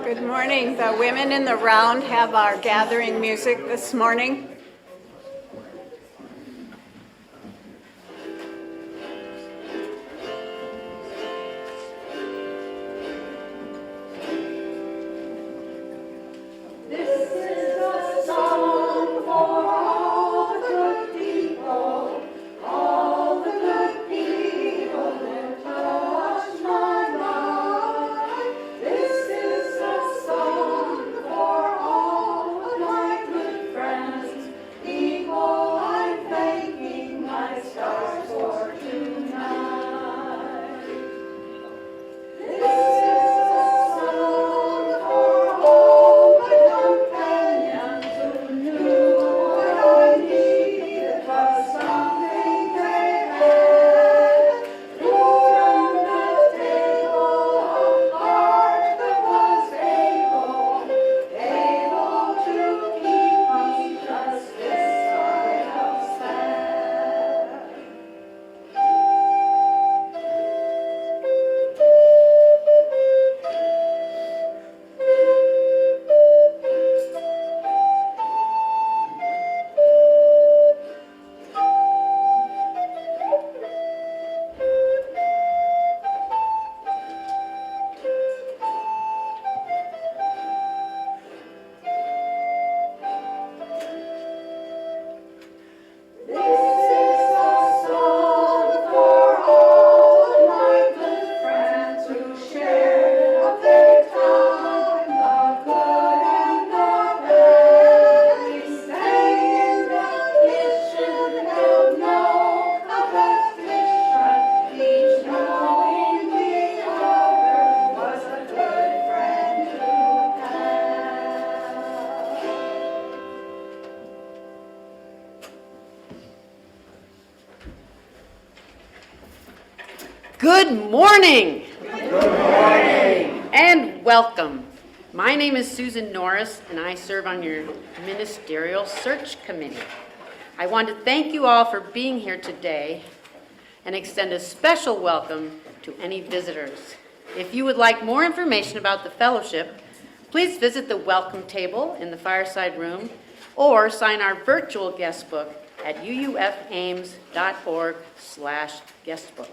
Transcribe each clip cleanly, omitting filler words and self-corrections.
Good morning. The women in the round have our gathering music this morning. Good morning. Good morning. And welcome. My name is Susan Norris, and I serve on your Ministerial Search Committee. I want to thank you all for being here today and extend a special welcome to any visitors. If you would like more information about the fellowship, please visit the welcome table in the fireside room or sign our virtual guest book at uufames.org/guestbook.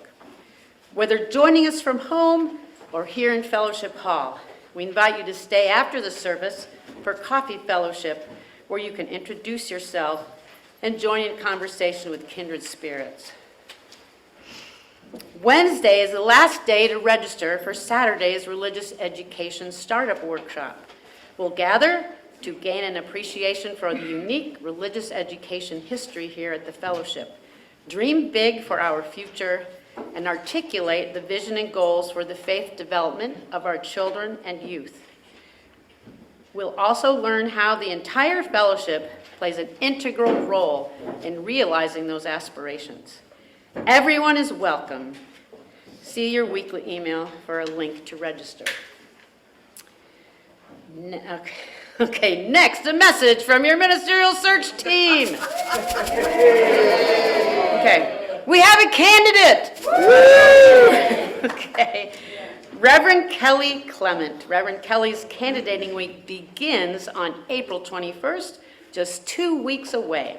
Whether joining us from home or here in Fellowship Hall, we invite you to stay after the service for coffee fellowship, where you can introduce yourself and join in conversation with kindred spirits. Wednesday is the last day to register for Saturday's Religious Education Startup Workshop. We'll gather to gain an appreciation for the unique religious education history here at the Fellowship, dream big for our future, and articulate the vision and goals for the faith development of our children and youth. We'll also learn how the entire fellowship plays an integral role in realizing those aspirations. Everyone is welcome. See your weekly email for a link to register. Okay, next, a message from your Ministerial Search team. Okay. We have a candidate! Woo! Okay. Reverend Kelly Clement. Reverend Kelly's candidating week begins on April 21st, just 2 weeks away.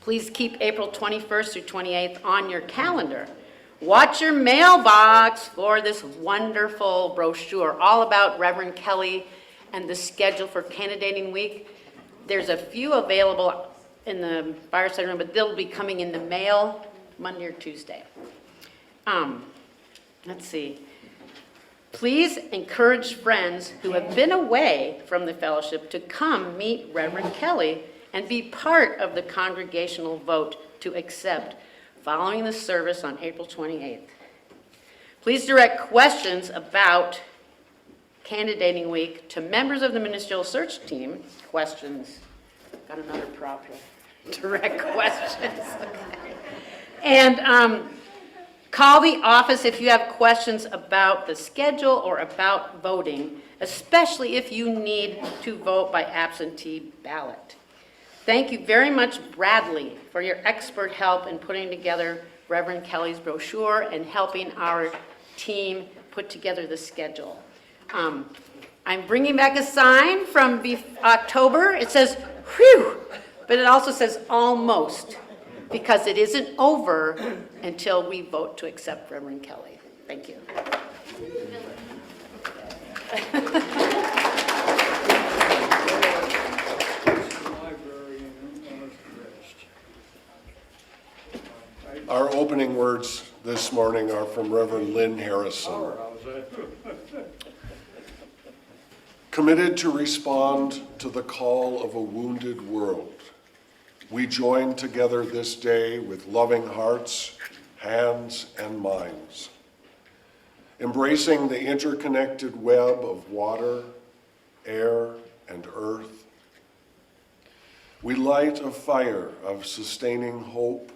Please keep April 21st through 28th on your calendar. Watch your mailbox for this wonderful brochure all about Reverend Kelly and the schedule for candidating week. There's a few available in the fireside room, but they'll be coming in the mail Monday or Tuesday. Let's see. Please encourage friends who have been away from the fellowship to come meet Reverend Kelly and be part of the congregational vote to accept following the service on April 28th. Please direct questions about candidating week to members of the Ministerial Search team. Questions. Got another problem. Direct questions. Okay. And call the office if you have questions about the schedule or about voting, especially if you need to vote by absentee ballot. Thank you very much, Bradley, for your expert help in putting together Reverend Kelly's brochure and helping our team put together the schedule. I'm bringing back a sign from October. It says, whew, but it also says almost, because it isn't over until we vote to accept Reverend Kelly. Thank you. Our opening words this morning are from Reverend Lynn Harrison. Committed to respond to the call of a wounded world, we join together this day with loving hearts, hands, and minds, embracing the interconnected web of water, air, and earth. We light a fire of sustaining hope,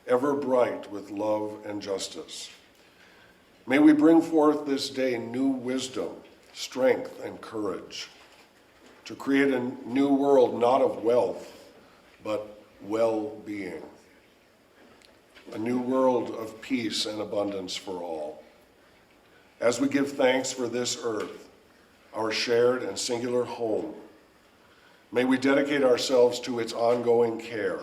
ever bright with love and justice. May we bring forth this day new wisdom, strength, and courage to create a new world not of wealth, but well-being. A new world of peace and abundance for all. As we give thanks for this earth, our shared and singular home, may we dedicate ourselves to its ongoing care,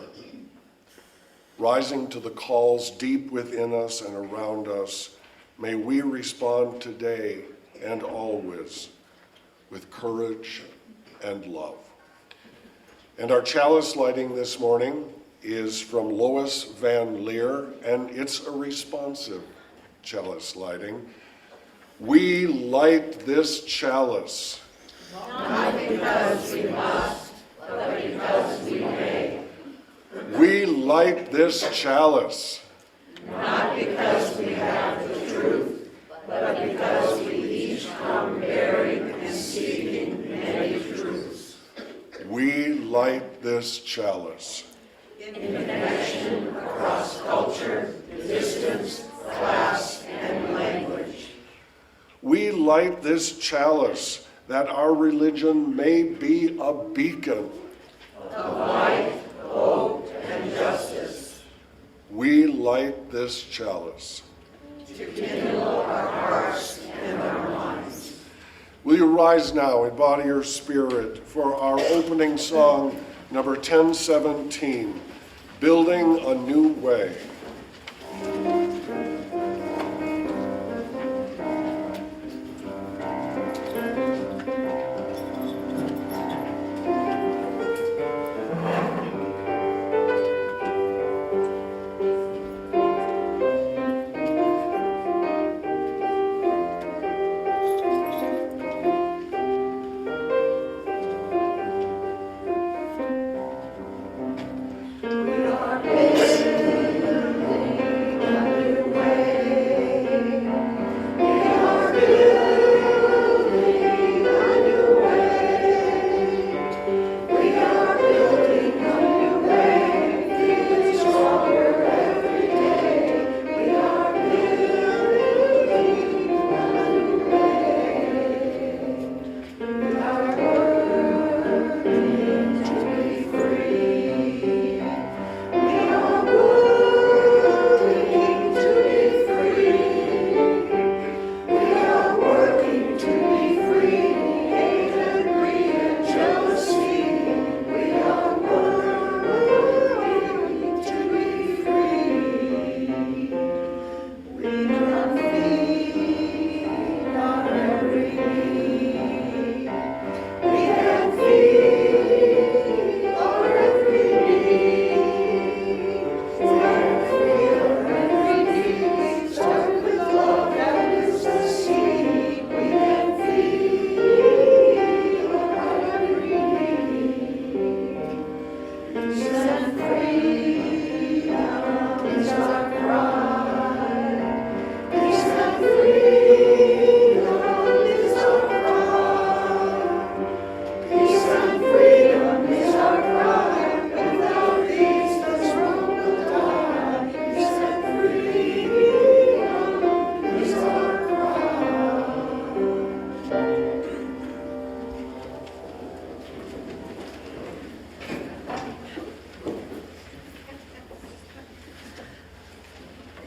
rising to the calls deep within us and around us. May we respond today and always with courage and love. And our chalice lighting this morning is from Lois Van Leer, and it's a responsive chalice lighting. We light this chalice. Not because we must, but because we may. We light this chalice. Not because we have the truth, but because we each come bearing and seeking many truths. We light this chalice. In connection across culture, distance, class, and language. We light this chalice that our religion may be a beacon Of light, hope, and justice. We light this chalice. To kindle our hearts and our minds. Will you rise now in body or spirit for our opening song, number 1017, Building a New Way. We are building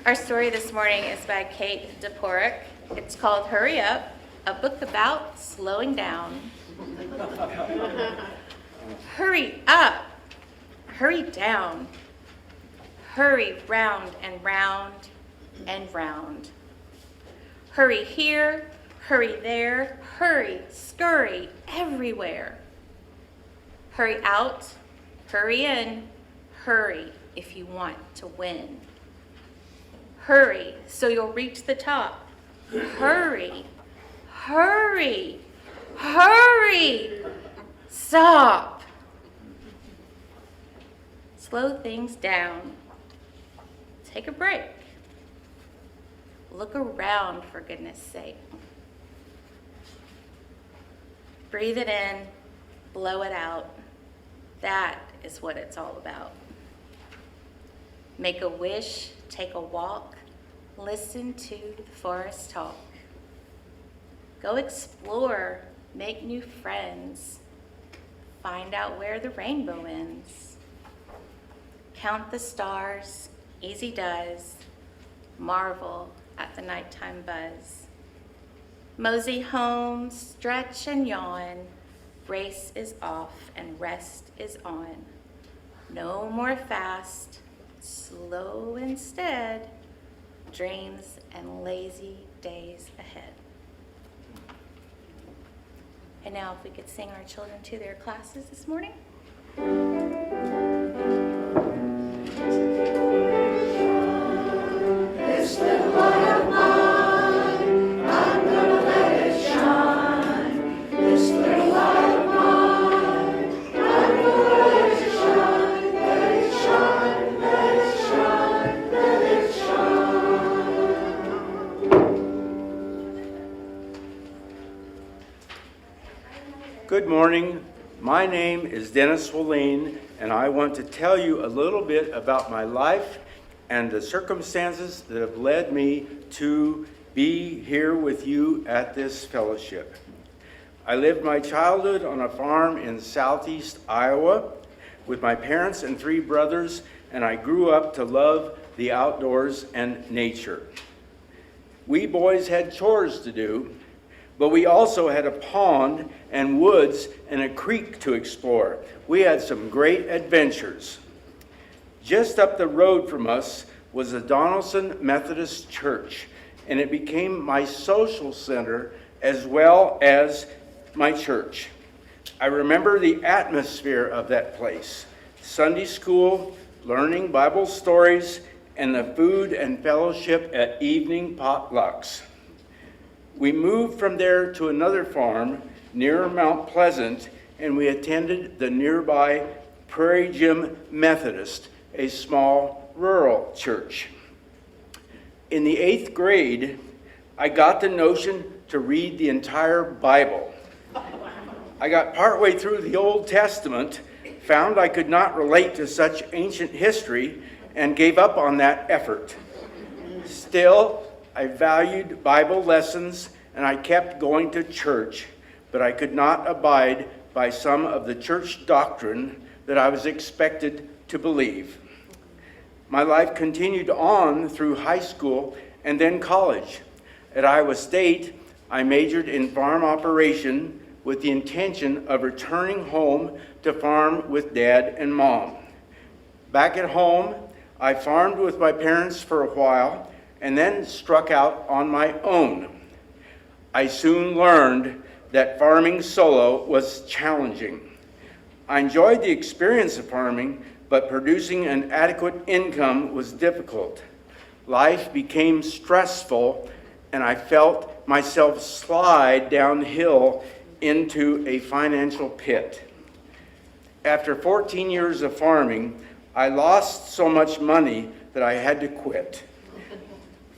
Our story this morning is by Kate DePorick. It's called Hurry Up, a book about slowing down. Hurry up, hurry down, hurry round and round and round. Hurry here, hurry there, hurry, scurry everywhere. Hurry out, hurry in, hurry if you want to win. Hurry so you'll reach the top. Hurry, hurry, hurry. Stop. Slow things down. Take a break. Look around, for goodness sake. Breathe it in, blow it out. That is what it's all about. Make a wish, take a walk, listen to the forest talk. Go explore, make new friends, find out where the rainbow ends. Count the stars, easy does, marvel at the nighttime buzz. Mosey home, stretch and yawn, race is off and rest is on. No more fast, slow instead, dreams and lazy days ahead. And now if we could sing our children to their classes this morning. This little light of mine, I'm gonna let it shine. This little light of mine, I'm gonna let it shine. Let it shine, let it shine, let it shine. Good morning. My name is Dennis Willeen, and I want to tell you a little bit about my life and the circumstances that have led me to be here with you at this fellowship. I lived my childhood on a farm in southeast Iowa with my parents and 3 brothers, and I grew up to love the outdoors and nature. We boys had chores to do, but we also had a pond and woods and a creek to explore. We had some great adventures. Just up the road from us was the Donaldson Methodist Church, and it became my social center as well as my church. I remember the atmosphere of that place. Sunday school, learning Bible stories, and the food and fellowship at evening potlucks. We moved from there to another farm near Mount Pleasant, and we attended the nearby Prairie Gym Methodist, a small rural church. In the 8th grade, I got the notion to read the entire Bible. I got partway through the Old Testament, found I could not relate to such ancient history, and gave up on that effort. Still, I valued Bible lessons and I kept going to church, but I could not abide by some of the church doctrine that I was expected to believe. My life continued on through high school and then college. At Iowa State, I majored in farm operation with the intention of returning home to farm with Dad and Mom. Back at home, I farmed with my parents for a while and then struck out on my own. I soon learned that farming solo was challenging. I enjoyed the experience of farming, but producing an adequate income was difficult. Life became stressful, and I felt myself slide downhill into a financial pit. After 14 years of farming, I lost so much money that I had to quit.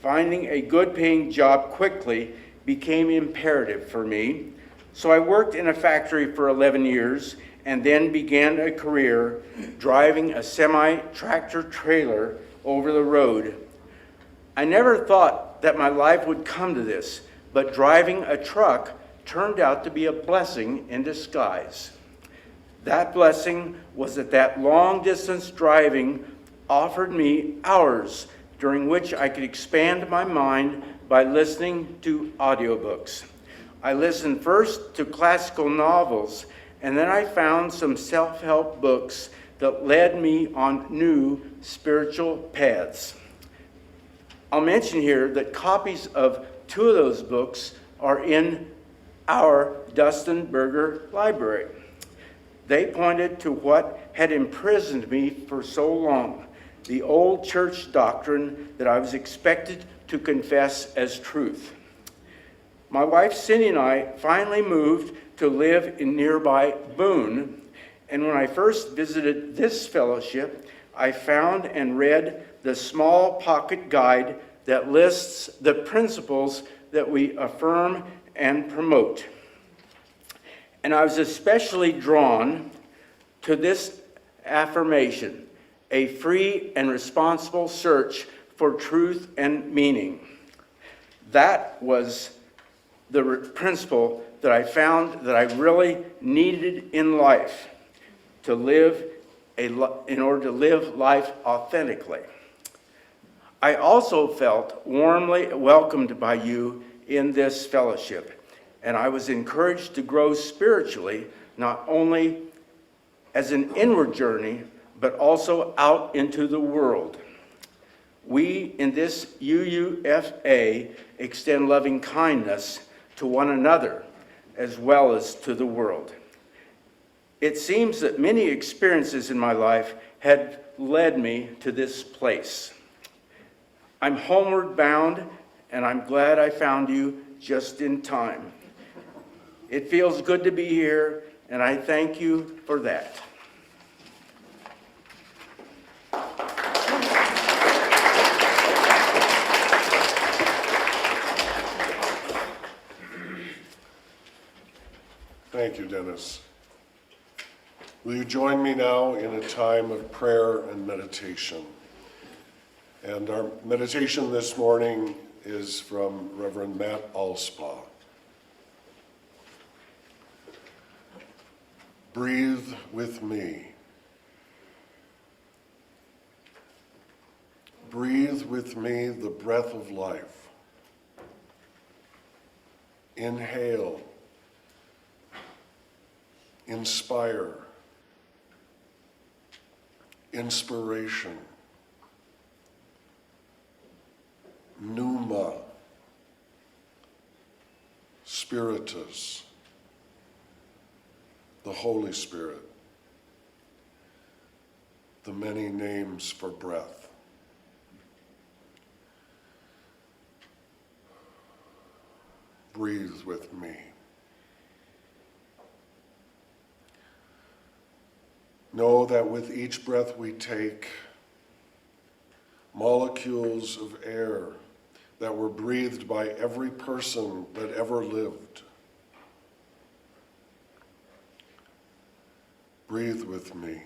Finding a good-paying job quickly became imperative for me, so I worked in a factory for 11 years and then began a career driving a semi-tractor trailer over the road. I never thought that my life would come to this, but driving a truck turned out to be a blessing in disguise. That blessing was that long-distance driving offered me hours during which I could expand my mind by listening to audiobooks. I listened first to classical novels, and then I found some self-help books that led me on new spiritual paths. I'll mention here that copies of 2 of those books are in our Dustin Berger Library. They pointed to what had imprisoned me for so long, the old church doctrine that I was expected to confess as truth. My wife Cindy and I finally moved to live in nearby Boone, and when I first visited this fellowship, I found and read the small pocket guide that lists the principles that we affirm and promote. And I was especially drawn to this affirmation, a free and responsible search for truth and meaning. That was the principle that I found that I really needed in life to live in order to live life authentically. I also felt warmly welcomed by you in this fellowship, and I was encouraged to grow spiritually, not only as an inward journey, but also out into the world. We in this UUFA extend loving kindness to one another as well as to the world. It seems that many experiences in my life had led me to this place. I'm homeward bound, and I'm glad I found you just in time. It feels good to be here, and I thank you for that. Thank you, Dennis. Will you join me now in a time of prayer and meditation? And our meditation this morning is from Reverend Matt Alspaugh. Breathe with me. Breathe with me the breath of life. Inhale. Inspire. Inspiration. Pneuma. Spiritus. The Holy Spirit. The many names for breath. Breathe with me. Know that with each breath we take, molecules of air that were breathed by every person that ever lived. Breathe with me.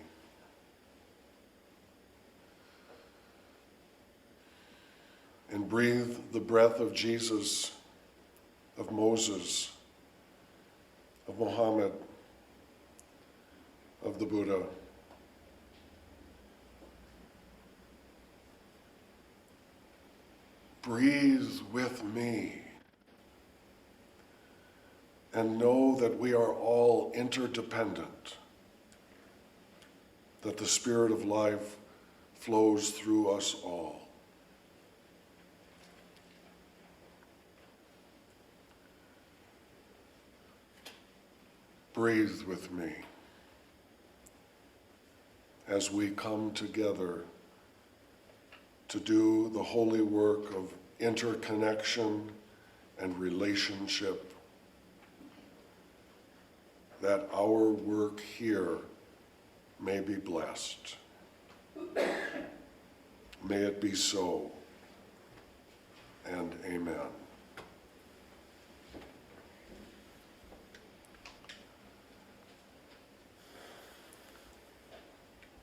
And breathe the breath of Jesus, of Moses, of Muhammad, of the Buddha. Breathe with me and know that we are all interdependent, that the Spirit of life flows through us all. Breathe with me as we come together to do the holy work of interconnection and relationship, that our work here may be blessed. May it be so, and amen.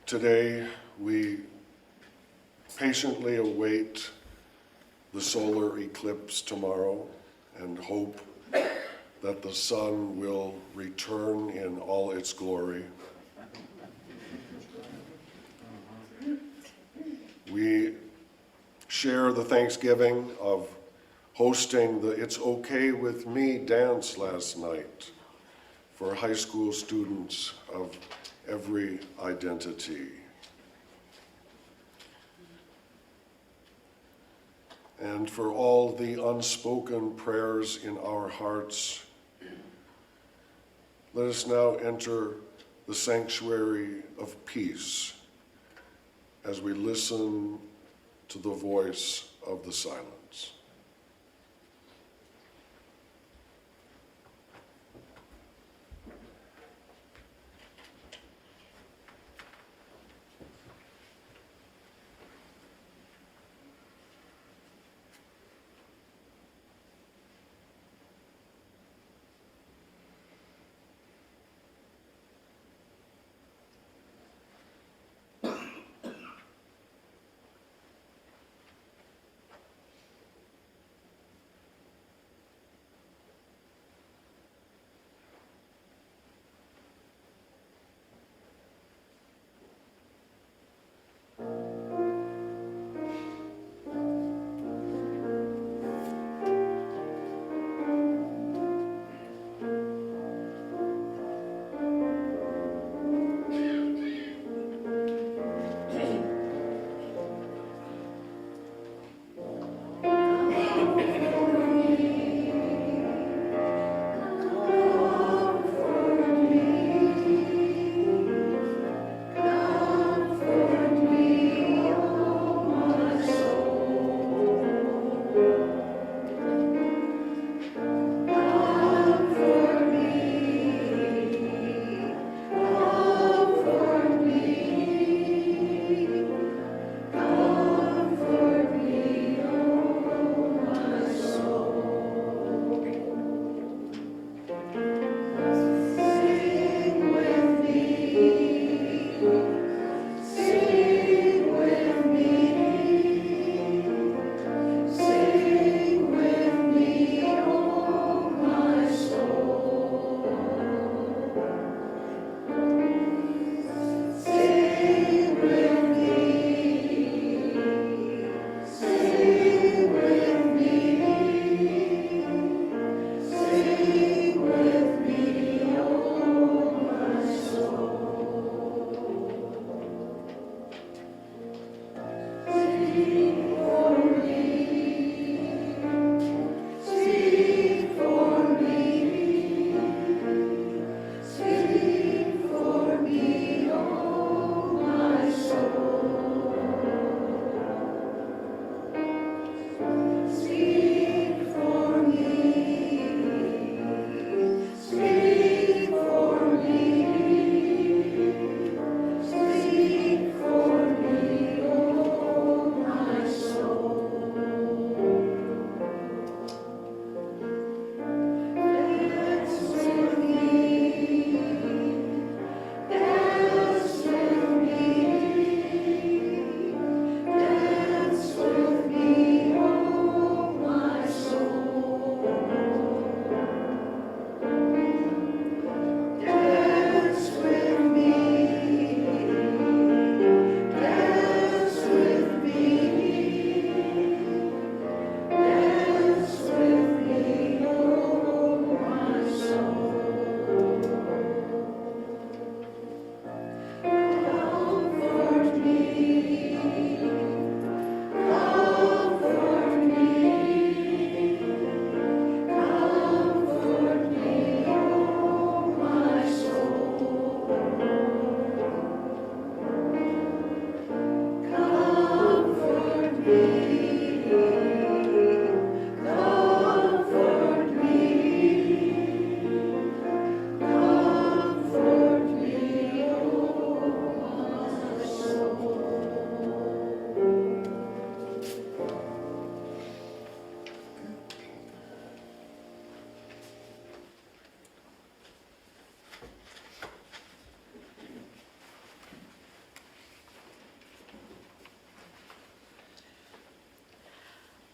Today, we patiently await the solar eclipse tomorrow and hope that the sun will return in all its glory. We share the thanksgiving of hosting the It's Okay With Me dance last night for high school students of every identity. And for all the unspoken prayers in our hearts, let us now enter the sanctuary of peace as we listen to the voice of the silence.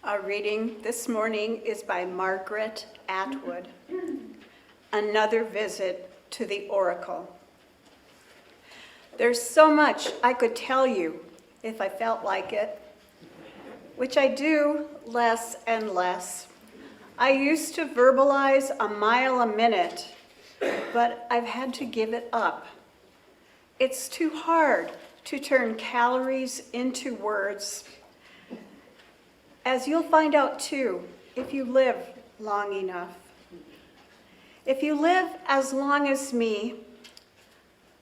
Our reading this morning is by Margaret Atwood. Another visit to the Oracle. There's so much I could tell you if I felt like it. which I do less and less. I used to verbalize a mile a minute, but I've had to give it up. It's too hard to turn calories into words. As you'll find out too, if you live long enough. If you live as long as me,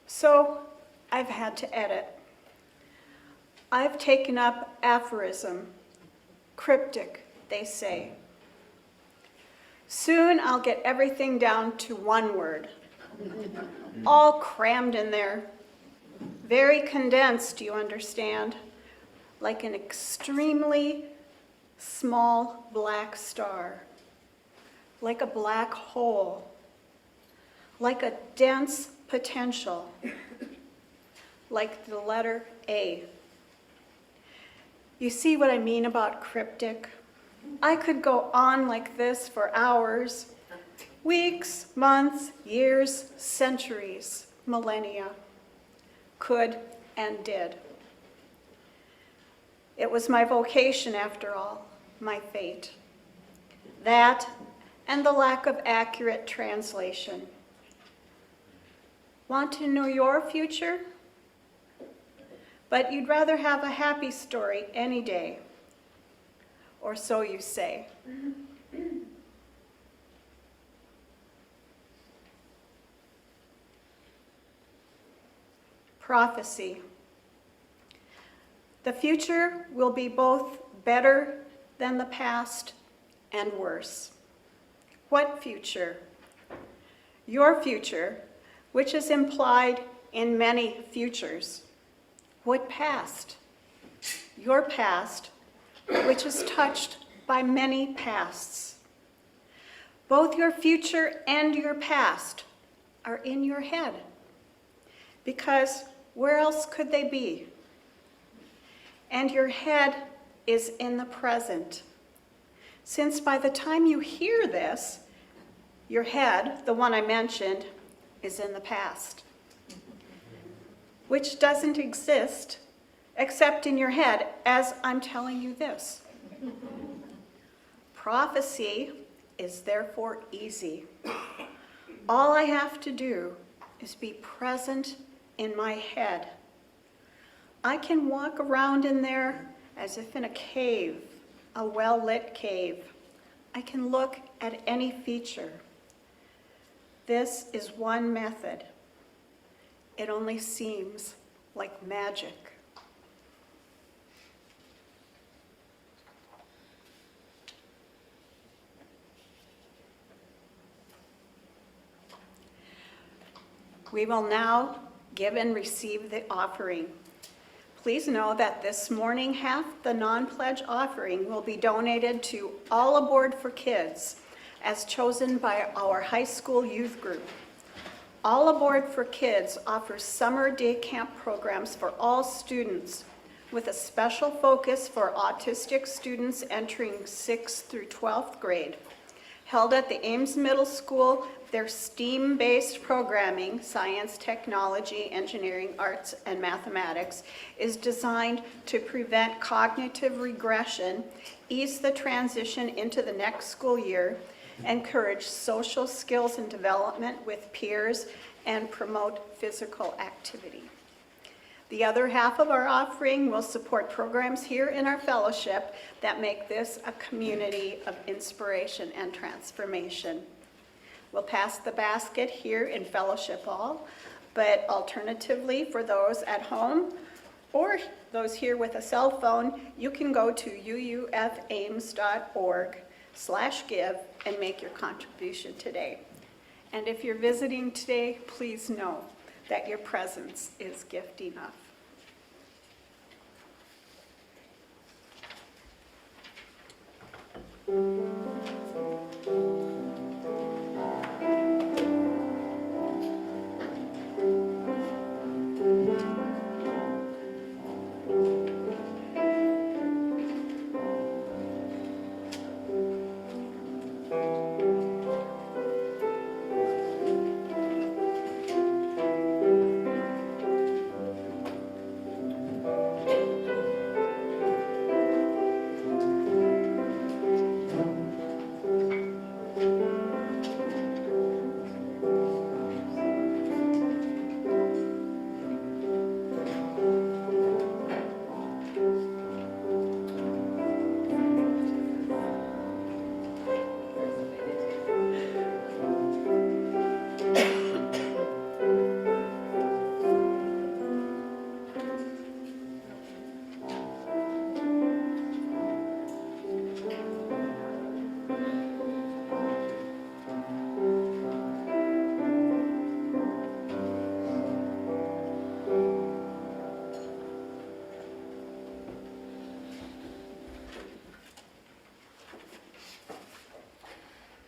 so I've had to edit. I've taken up aphorism, cryptic, they say. Soon I'll get everything down to one word, all crammed in there. Very condensed, you understand, like an extremely small black star, like a black hole, like a dense potential, like the letter A. You see what I mean about cryptic? I could go on like this for hours, weeks, months, years, centuries, millennia. Could and did. It was my vocation, after all, my fate. That and the lack of accurate translation. Want to know your future? But you'd rather have a happy story any day, or so you say. Prophecy. The future will be both better than the past and worse. What future? Your future, which is implied in many futures. What past? Your past, which is touched by many pasts. Both your future and your past are in your head, because where else could they be? And your head is in the present. Since by the time you hear this, your head, the one I mentioned, is in the past, which doesn't exist except in your head as I'm telling you this. Prophecy is therefore easy. All I have to do is be present in my head. I can walk around in there as if in a cave, a well-lit cave. I can look at any feature. This is one method. It only seems like magic. We will now give and receive the offering. Please know that this morning, half the non-pledge offering will be donated to All Aboard for Kids, as chosen by our high school youth group. All Aboard for Kids offers summer day camp programs for all students, with a special focus for autistic students entering 6th through 12th grade. Held at the Ames Middle School, their STEAM-based programming, science, technology, engineering, arts, and mathematics, is designed to prevent cognitive regression, ease the transition into the next school year, encourage social skills and development with peers, and promote physical activity. The other half of our offering will support programs here in our fellowship that make this a community of inspiration and transformation. We'll pass the basket here in Fellowship Hall, but alternatively for those at home or those here with a cell phone, you can go to uufames.org/give and make your contribution today. And if you're visiting today, please know that your presence is gift enough.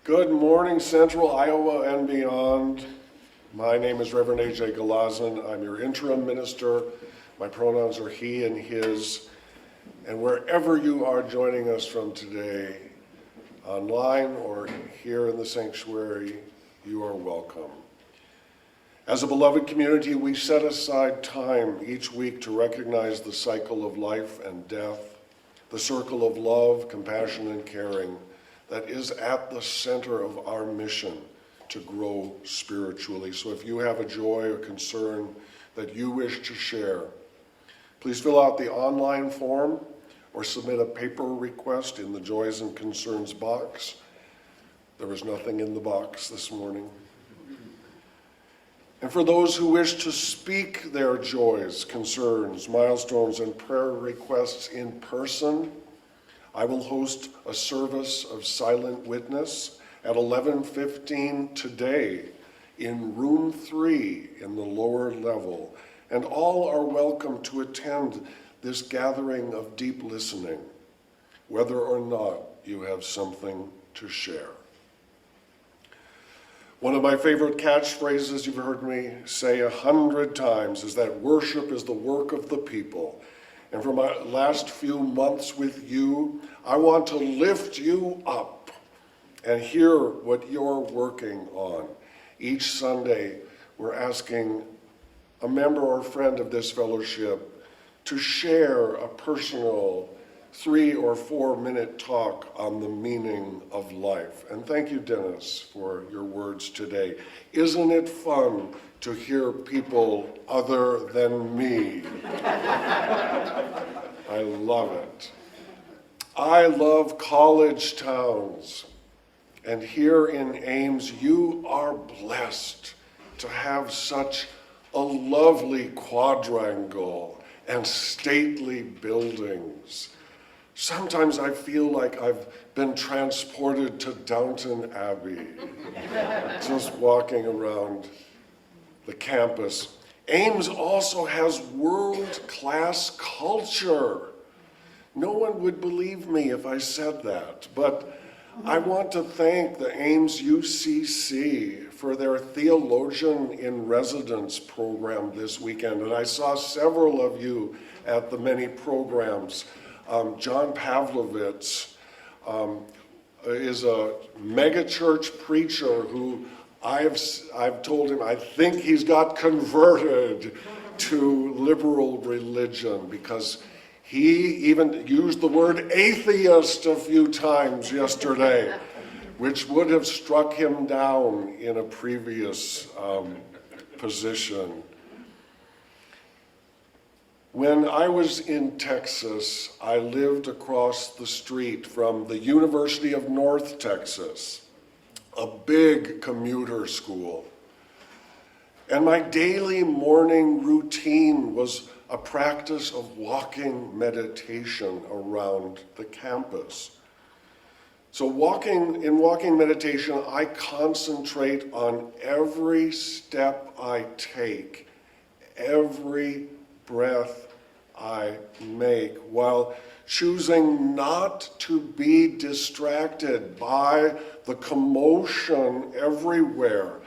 Good morning, Central Iowa and beyond. My name is Reverend A.J. Galazin. I'm your interim minister. My pronouns are he and his. And wherever you are joining us from today, online or here in the sanctuary, you are welcome. As a beloved community, we set aside time each week to recognize the cycle of life and death, the circle of love, compassion, and caring that is at the center of our mission to grow spiritually. So if you have a joy or concern that you wish to share, please fill out the online form or submit a paper request in the Joys and Concerns box. There was nothing in the box this morning. And for those who wish to speak their joys, concerns, milestones, and prayer requests in person, I will host a service of silent witness at 11:15 today in room 3 in the lower level, and all are welcome to attend this gathering of deep listening, whether or not you have something to share. One of my favorite catchphrases you've heard me say 100 times is that worship is the work of the people. And for my last few months with you, I want to lift you up and hear what you're working on. Each Sunday, we're asking a member or friend of this fellowship to share a personal 3 or 4 minute talk on the meaning of life. And thank you, Dennis, for your words today. Isn't it fun to hear people other than me? I love it. I love college towns. And here in Ames, you are blessed to have such a lovely quadrangle and stately buildings. Sometimes I feel like I've been transported to Downton Abbey, just walking around the campus. Ames also has world-class culture. No one would believe me if I said that, but I want to thank the Ames UCC for their Theologian in Residence program this weekend, and I saw several of you at the many programs. John Pavlovitz is a megachurch preacher who I've told him I think he's got converted to liberal religion because he even used the word atheist a few times yesterday, which would have struck him down in a previous position. When I was in Texas, I lived across the street from the University of North Texas, a big commuter school. And my daily morning routine was a practice of walking meditation around the campus. So in walking meditation, I concentrate on every step I take, every breath I make, while choosing not to be distracted by the commotion everywhere,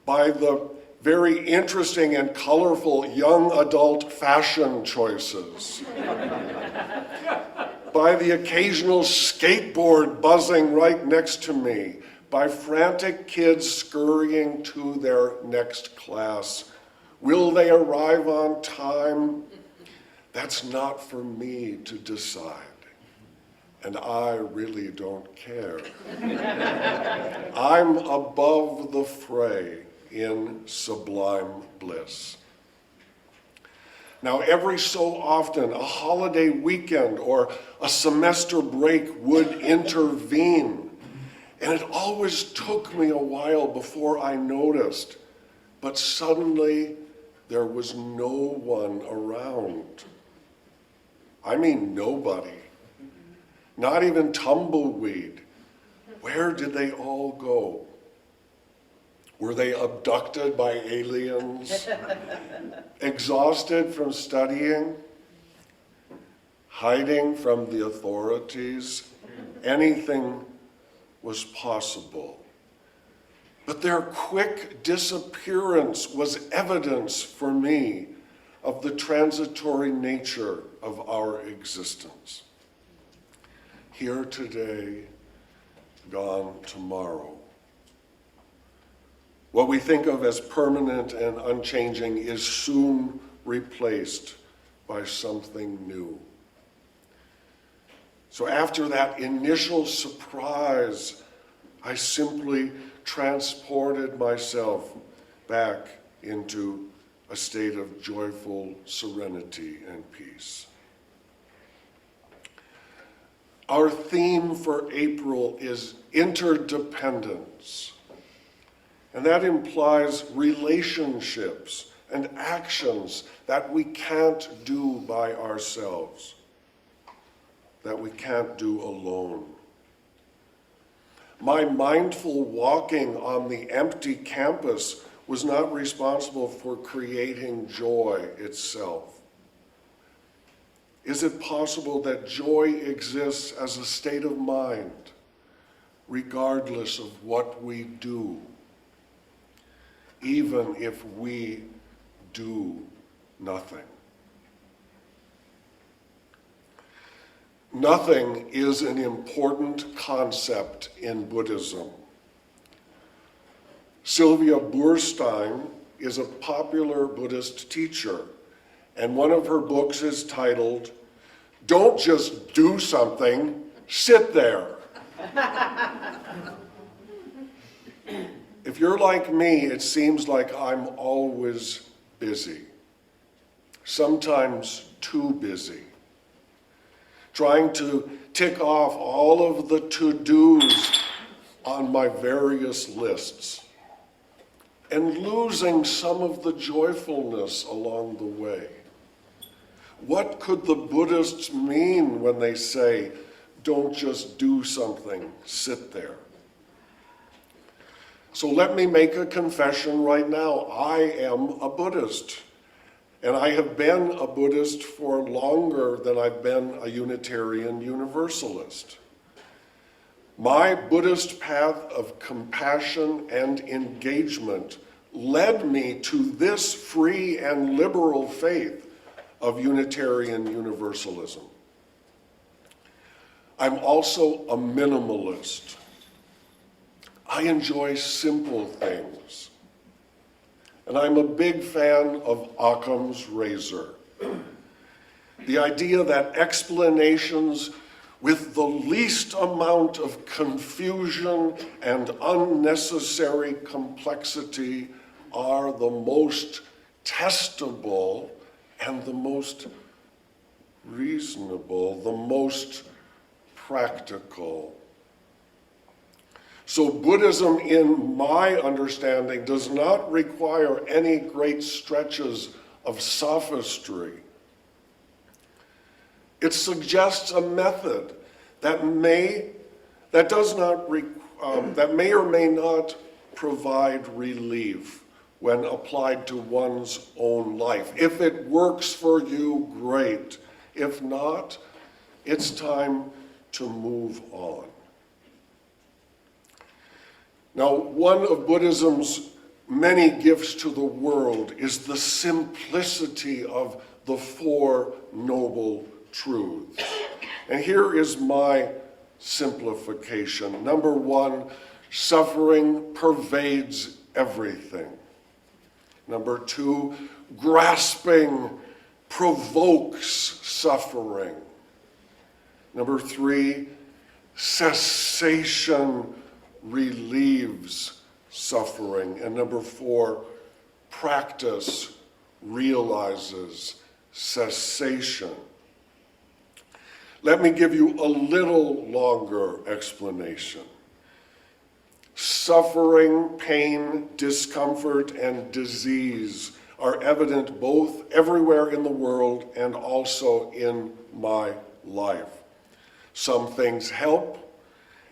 by the very interesting and colorful young adult fashion choices, by the occasional skateboard buzzing right next to me, by frantic kids scurrying to their next class. Will they arrive on time? That's not for me to decide, and I really don't care. I'm above the fray in sublime bliss. Now, every so often, a holiday weekend or a semester break would intervene, and it always took me a while before I noticed, but suddenly there was no one around. I mean nobody, not even Tumbleweed. Where did they all go? Were they abducted by aliens? Exhausted from studying? Hiding from the authorities? Anything was possible. But their quick disappearance was evidence for me of the transitory nature of our existence. Here today, gone tomorrow. What we think of as permanent and unchanging is soon replaced by something new. So after that initial surprise, I simply transported myself back into a state of joyful serenity and peace. Our theme for April is interdependence, and that implies relationships and actions that we can't do by ourselves, that we can't do alone. My mindful walking on the empty campus was not responsible for creating joy itself. Is it possible that joy exists as a state of mind, regardless of what we do, even if we do nothing? Nothing is an important concept in Buddhism. Sylvia Boorstein is a popular Buddhist teacher, and one of her books is titled, "Don't Just Do Something, Sit There." If you're like me, it seems like I'm always busy, sometimes too busy, trying to tick off all of the to-dos on my various lists, and losing some of the joyfulness along the way. What could the Buddhists mean when they say, "Don't just do something, sit there"? So let me make a confession right now. I am a Buddhist. And I have been a Buddhist for longer than I've been a Unitarian Universalist. My Buddhist path of compassion and engagement led me to this free and liberal faith of Unitarian Universalism. I'm also a minimalist. I enjoy simple things. And I'm a big fan of Occam's razor. The idea that explanations with the least amount of confusion and unnecessary complexity are the most testable and the most reasonable, the most practical. So Buddhism, in my understanding, does not require any great stretches of sophistry. It suggests a method that may or may not provide relief when applied to one's own life. If it works for you, great. If not, it's time to move on. Now, one of Buddhism's many gifts to the world is the simplicity of the Four Noble Truths. And here is my simplification. Number one, suffering pervades everything. Number two, grasping provokes suffering. Number three, cessation relieves suffering. And number four, practice realizes cessation. Let me give you a little longer explanation. Suffering, pain, discomfort, and disease are evident both everywhere in the world and also in my life. Some things help,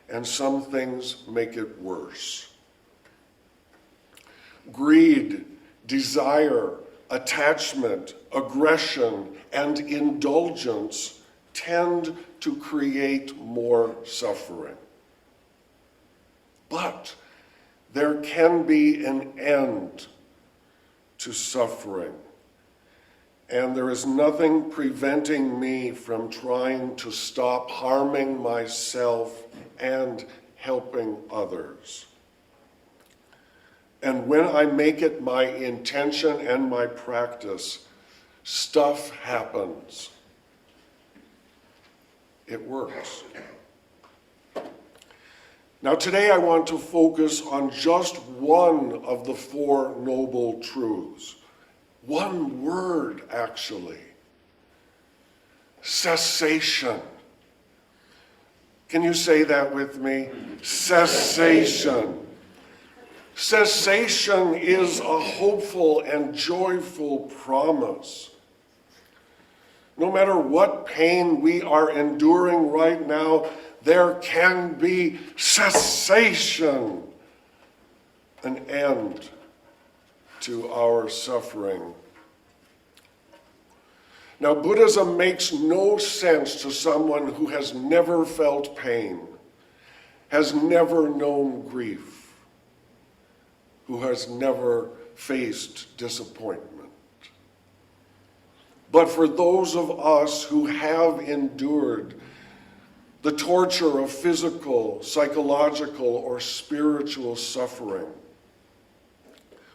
and some things make it worse. Greed, desire, attachment, aggression, and indulgence tend to create more suffering. But there can be an end to suffering. And there is nothing preventing me from trying to stop harming myself and helping others. And when I make it my intention and my practice, stuff happens. It works. Now today I want to focus on just one of the Four Noble Truths. One word, actually. Cessation. Can you say that with me? Cessation. Cessation is a hopeful and joyful promise. No matter what pain we are enduring right now, there can be cessation, an end to our suffering. Now, Buddhism makes no sense to someone who has never felt pain, has never known grief, who has never faced disappointment. But for those of us who have endured the torture of physical, psychological, or spiritual suffering,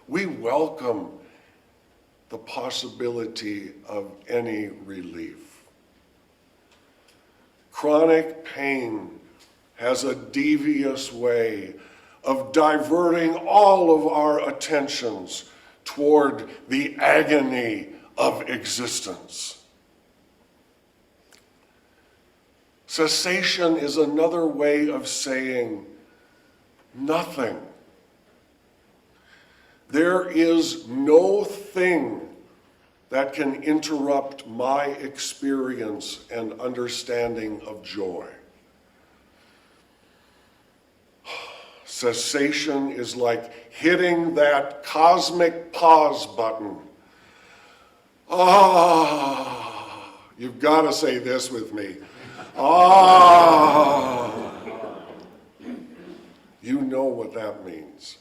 we welcome the possibility of any relief. Chronic pain has a devious way of diverting all of our attentions toward the agony of existence. Cessation is another way of saying nothing. There is no thing that can interrupt my experience and understanding of joy. Cessation is like hitting that cosmic pause button. Ah, you've got to say this with me. Ah, you know what that means.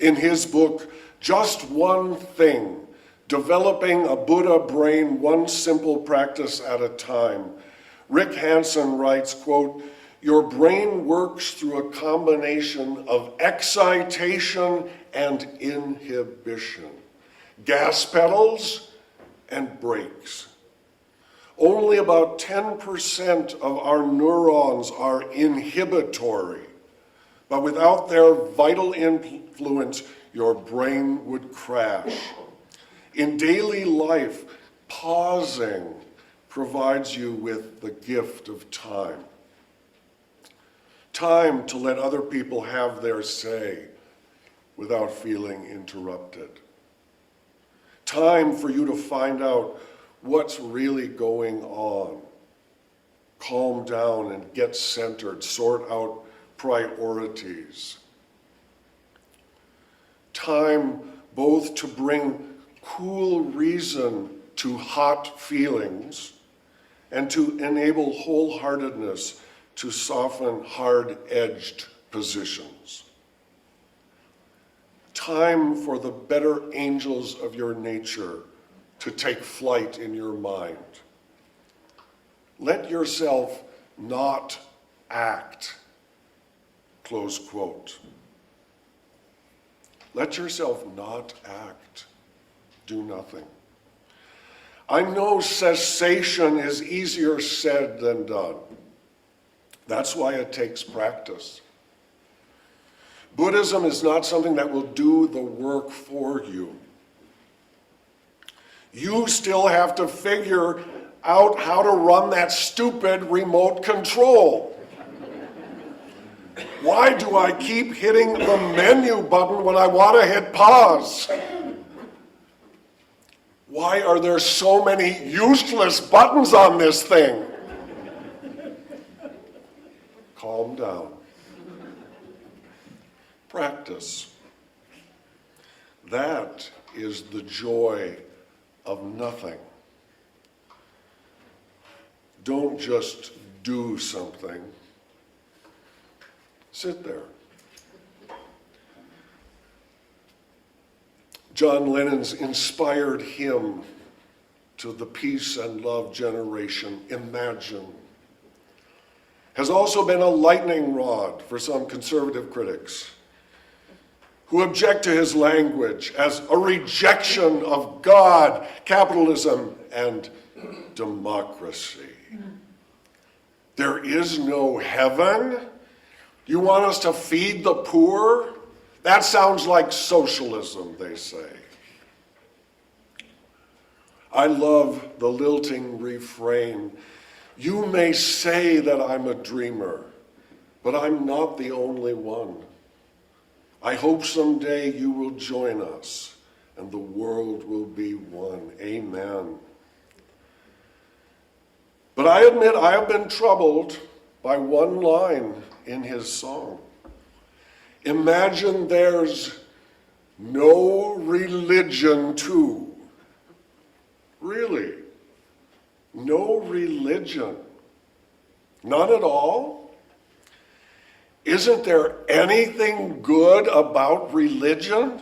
In his book, Just One Thing, Developing a Buddha Brain One Simple Practice at a Time, Rick Hanson writes, quote, "Your brain works through a combination of excitation and inhibition, gas pedals and brakes. Only about 10% of our neurons are inhibitory, but without their vital influence, your brain would crash. In daily life, pausing provides you with the gift of time. Time to let other people have their say without feeling interrupted. Time for you to find out what's really going on. Calm down and get centered, sort out priorities. Time both to bring cool reason to hot feelings and to enable wholeheartedness to soften hard-edged positions. Time for the better angels of your nature to take flight in your mind. Let yourself not act." Close quote. Let yourself not act. Do nothing. I know cessation is easier said than done. That's why it takes practice. Buddhism is not something that will do the work for you. You still have to figure out how to run that stupid remote control. Why do I keep hitting the menu button when I want to hit pause? Why are there so many useless buttons on this thing? Calm down. Practice. That is the joy of nothing. Don't just do something. Sit there. John Lennon's inspired hymn to the peace and love generation, Imagine, has also been a lightning rod for some conservative critics who object to his language as a rejection of God, capitalism, and democracy. There is no heaven? You want us to feed the poor? That sounds like socialism, they say. I love the lilting refrain. You may say that I'm a dreamer, but I'm not the only one. I hope someday you will join us and the world will be one. Amen. But I admit I have been troubled by one line in his song. Imagine there's no religion too. Really? No religion? None at all? Isn't there anything good about religion?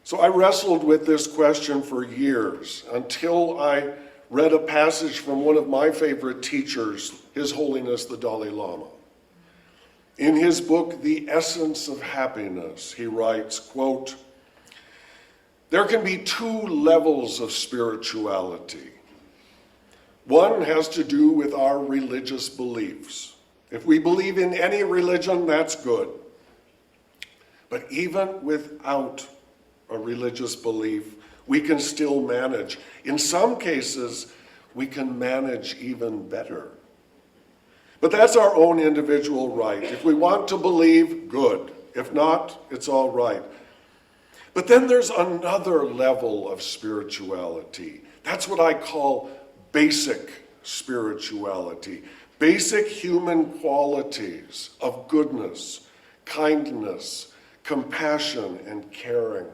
So I wrestled with this question for years until I read a passage from one of my favorite teachers, His Holiness the Dalai Lama. In his book, The Essence of Happiness, he writes, quote, there can be two levels of spirituality. One has to do with our religious beliefs. If we believe in any religion, that's good. But even without a religious belief, we can still manage. In some cases, we can manage even better. But that's our own individual right. If we want to believe, good. If not, it's all right. But then there's another level of spirituality. That's what I call basic spirituality. Basic human qualities of goodness, kindness, compassion, and caring.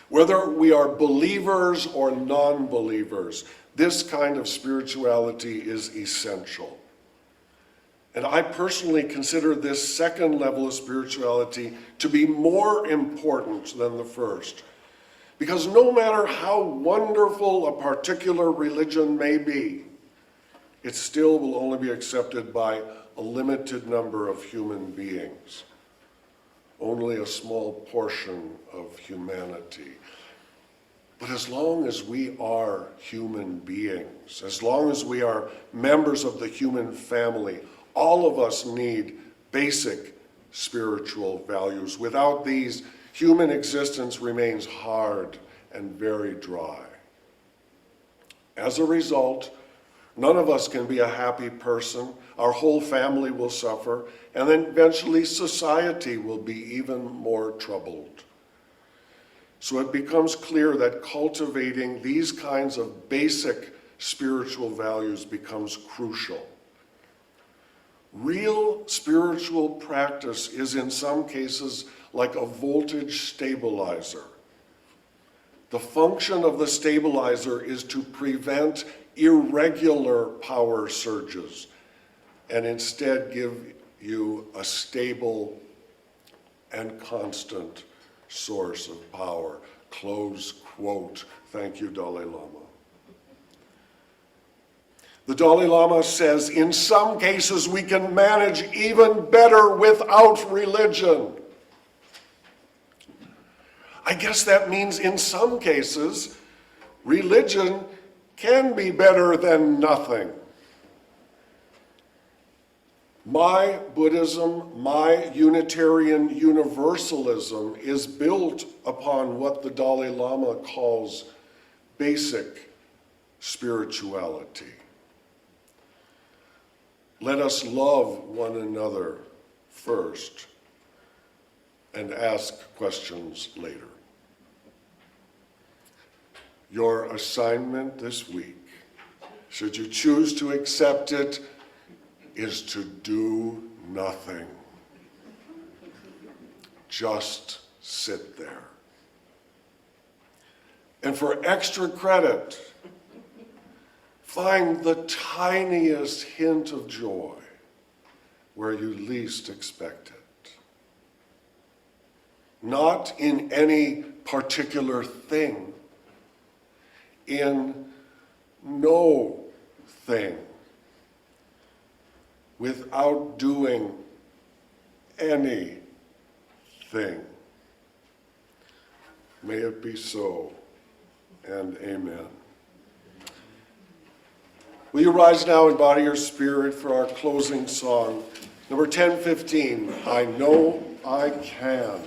Whether we are believers or non-believers, this kind of spirituality is essential. And I personally consider this second level of spirituality to be more important than the first. Because no matter how wonderful a particular religion may be, it still will only be accepted by a limited number of human beings. Only a small portion of humanity. But as long as we are human beings, as long as we are members of the human family, all of us need basic spiritual values. Without these, human existence remains hard and very dry. As a result, none of us can be a happy person. Our whole family will suffer, and then eventually society will be even more troubled. So it becomes clear that cultivating these kinds of basic spiritual values becomes crucial. Real spiritual practice is in some cases like a voltage stabilizer. The function of the stabilizer is to prevent irregular power surges and instead give you a stable and constant source of power. Close quote. Thank you, Dalai Lama. The Dalai Lama says, in some cases we can manage even better without religion. I guess that means in some cases, religion can be better than nothing. My Buddhism, my Unitarian Universalism is built upon what the Dalai Lama calls basic spirituality. Let us love one another first and ask questions later. Your assignment this week, should you choose to accept it, is to do nothing. Just sit there. And for extra credit, Find the tiniest hint of joy where you least expect it. Not in any particular thing, in no thing, without doing anything. May it be so, and amen. Will you rise now and body your spirit for our closing song, number 1015, I Know I Can.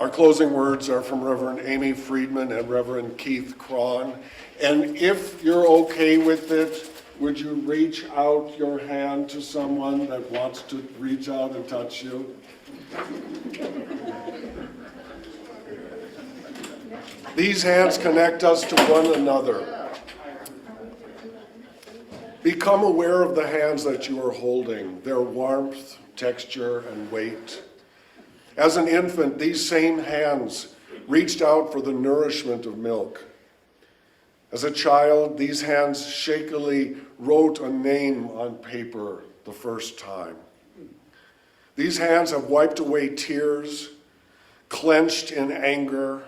Our closing words are from Reverend Amy Friedman and Reverend Keith Cron. And if you're okay with it, would you reach out your hand to someone that wants to reach out and touch you? These hands connect us to one another. Become aware of the hands that you are holding, their warmth, texture, and weight. As an infant, these same hands reached out for the nourishment of milk. As a child, these hands shakily wrote a name on paper the first time. These hands have wiped away tears, clenched in anger,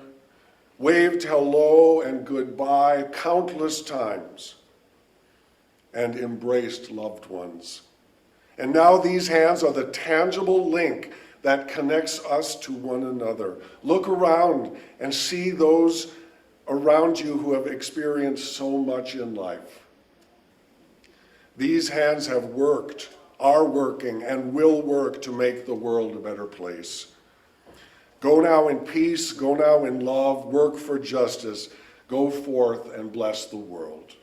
waved hello and goodbye countless times, and embraced loved ones. And now these hands are the tangible link that connects us to one another. Look around and see those around you who have experienced so much in life. These hands have worked, are working, and will work to make the world a better place. Go now in peace, go now in love, work for justice, go forth and bless the world.